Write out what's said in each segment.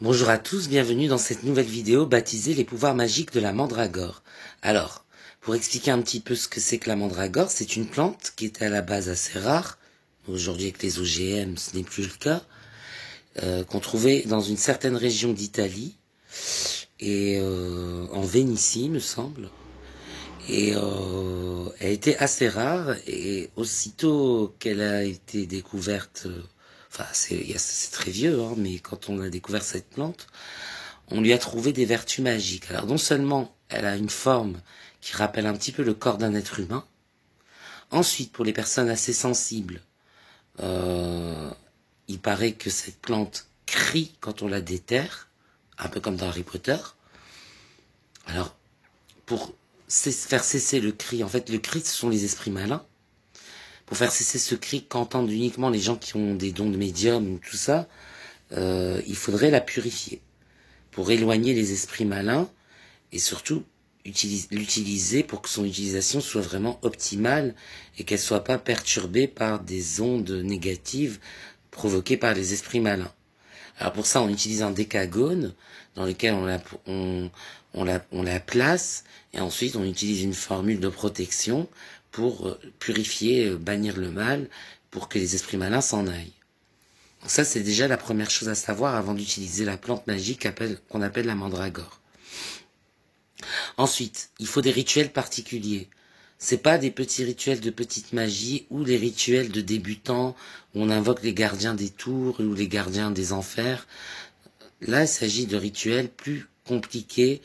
Bonjour à tous, bienvenue dans cette nouvelle vidéo baptisée les pouvoirs magiques de la mandragore. Alors, pour expliquer un petit peu ce que c'est que la mandragore, c'est une plante qui était à la base assez rare. Aujourd'hui avec les OGM, ce n'est plus le cas. Qu'on trouvait dans une certaine région d'Italie et en Vénétie, me semble. Et elle était assez rare et aussitôt qu'elle a été découverte, enfin c'est très vieux, hein, mais quand on a découvert cette plante, on lui a trouvé des vertus magiques. Alors non seulement elle a une forme qui rappelle un petit peu le corps d'un être humain, ensuite pour les personnes assez sensibles, il paraît que cette plante crie quand on la déterre, un peu comme dans Harry Potter. Alors pour faire cesser le cri, en fait le cri ce sont les esprits malins. Pour faire cesser ce cri qu'entendent uniquement les gens qui ont des dons de médium ou tout ça, il faudrait la purifier pour éloigner les esprits malins et surtout l'utiliser pour que son utilisation soit vraiment optimale et qu'elle soit pas perturbée par des ondes négatives provoquées par les esprits malins. Alors pour ça, on utilise un décagone dans lequel on la place et ensuite on utilise une formule de protection pour purifier, bannir le mal, pour que les esprits malins s'en aillent. Donc ça, c'est déjà la première chose à savoir avant d'utiliser la plante magique qu'on appelle la mandragore. Ensuite, il faut des rituels particuliers. C'est pas des petits rituels de petite magie ou des rituels de débutants où on invoque les gardiens des tours ou les gardiens des enfers. Là, il s'agit de rituels plus compliqués,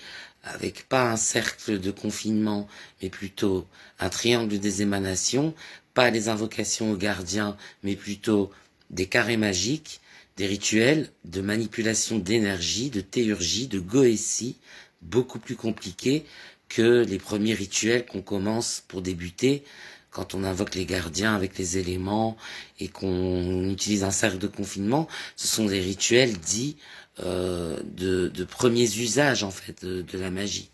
avec pas un cercle de confinement, mais plutôt un triangle des émanations, pas les invocations aux gardiens, mais plutôt des carrés magiques, des rituels de manipulation d'énergie, de théurgie, de goétie, beaucoup plus compliqués que les premiers rituels qu'on commence pour débuter, quand on invoque les gardiens avec les éléments et qu'on utilise un cercle de confinement. Ce sont des rituels dits de premiers usages en fait de la magie.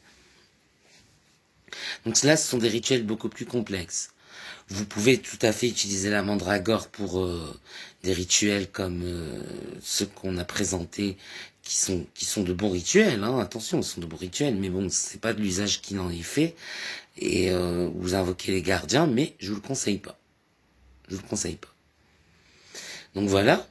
Donc cela, ce sont des rituels beaucoup plus complexes. Vous pouvez tout à fait utiliser la mandragore pour des rituels comme ceux qu'on a présentés, qui sont de bons rituels, hein, attention, ce sont de bons rituels, mais bon, c'est pas de l'usage qui n'en est fait, et vous invoquez les gardiens, mais je vous le conseille pas. Je vous le conseille pas. Donc voilà.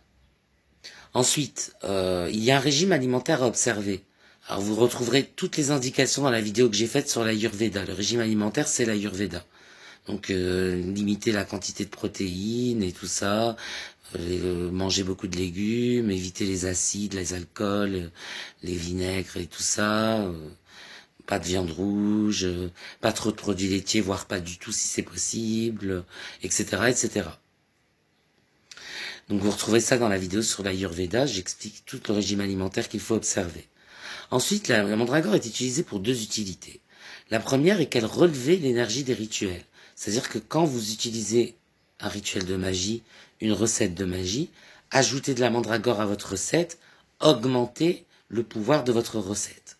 Ensuite, il y a un régime alimentaire à observer. Alors vous retrouverez toutes les indications dans la vidéo que j'ai faite sur l'Ayurveda. Le régime alimentaire, c'est l'Ayurveda. Donc limiter la quantité de protéines et tout ça, manger beaucoup de légumes, éviter les acides, les alcools, les vinaigres et tout ça, pas de viande rouge, pas trop de produits laitiers, voire pas du tout si c'est possible, etc., etc. Donc vous retrouvez ça dans la vidéo sur l'Ayurveda, j'explique tout le régime alimentaire qu'il faut observer. Ensuite, la mandragore est utilisée pour deux utilités. La première est qu'elle relevait l'énergie des rituels. C'est-à-dire que quand vous utilisez un rituel de magie, une recette de magie, ajoutez de la mandragore à votre recette, augmentez le pouvoir de votre recette.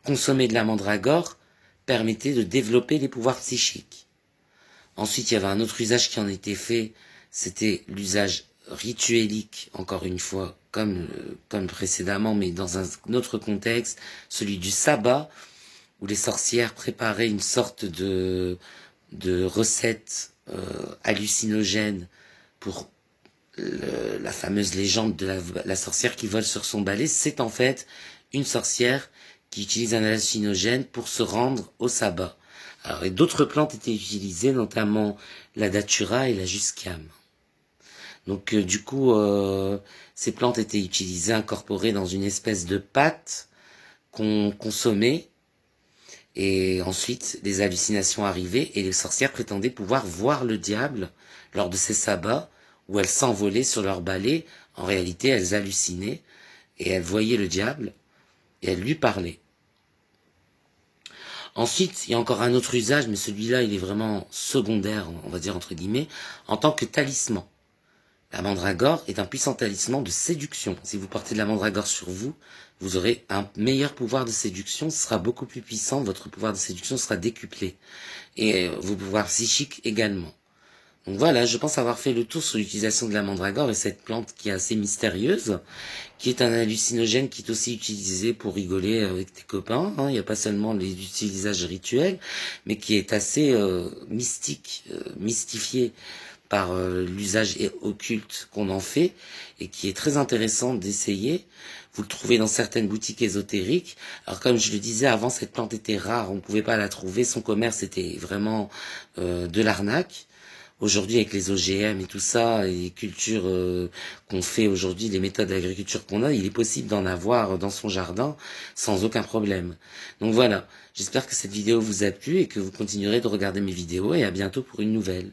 Consommer de la mandragore permettait de développer les pouvoirs psychiques. Ensuite, il y avait un autre usage qui en était fait, c'était l'usage rituelique, encore une fois, comme précédemment, mais dans un autre contexte, celui du sabbat, où les sorcières préparaient une sorte de recette hallucinogène pour la fameuse légende de la sorcière qui vole sur son balai. C'est en fait une sorcière qui utilise un hallucinogène pour se rendre au sabbat. Alors, et d'autres plantes étaient utilisées, notamment la datura et la jusquiame. Donc du coup, ces plantes étaient utilisées, incorporées dans une espèce de pâte qu'on consommait. Et ensuite, les hallucinations arrivaient et les sorcières prétendaient pouvoir voir le diable lors de ces sabbats où elles s'envolaient sur leur balai. En réalité, elles hallucinaient et elles voyaient le diable et elles lui parlaient. Ensuite, il y a encore un autre usage, mais celui-là, il est vraiment secondaire, on va dire entre guillemets, en tant que talisman. La mandragore est un puissant talisman de séduction. Si vous portez de la mandragore sur vous, vous aurez un meilleur pouvoir de séduction, ce sera beaucoup plus puissant, votre pouvoir de séduction sera décuplé. Et vos pouvoirs psychiques également. Donc voilà, je pense avoir fait le tour sur l'utilisation de la mandragore et cette plante qui est assez mystérieuse, qui est un hallucinogène qui est aussi utilisé pour rigoler avec tes copains. Hein. Il n'y a pas seulement les utilisages rituels, mais qui est assez mystique, mystifié par l'usage occulte qu'on en fait et qui est très intéressant d'essayer. Vous le trouvez dans certaines boutiques ésotériques. Alors comme je le disais avant, cette plante était rare, on ne pouvait pas la trouver, son commerce était vraiment de l'arnaque. Aujourd'hui, avec les OGM et tout ça, et les cultures qu'on fait aujourd'hui, les méthodes d'agriculture qu'on a, il est possible d'en avoir dans son jardin sans aucun problème. Donc voilà, j'espère que cette vidéo vous a plu et que vous continuerez de regarder mes vidéos et à bientôt pour une nouvelle.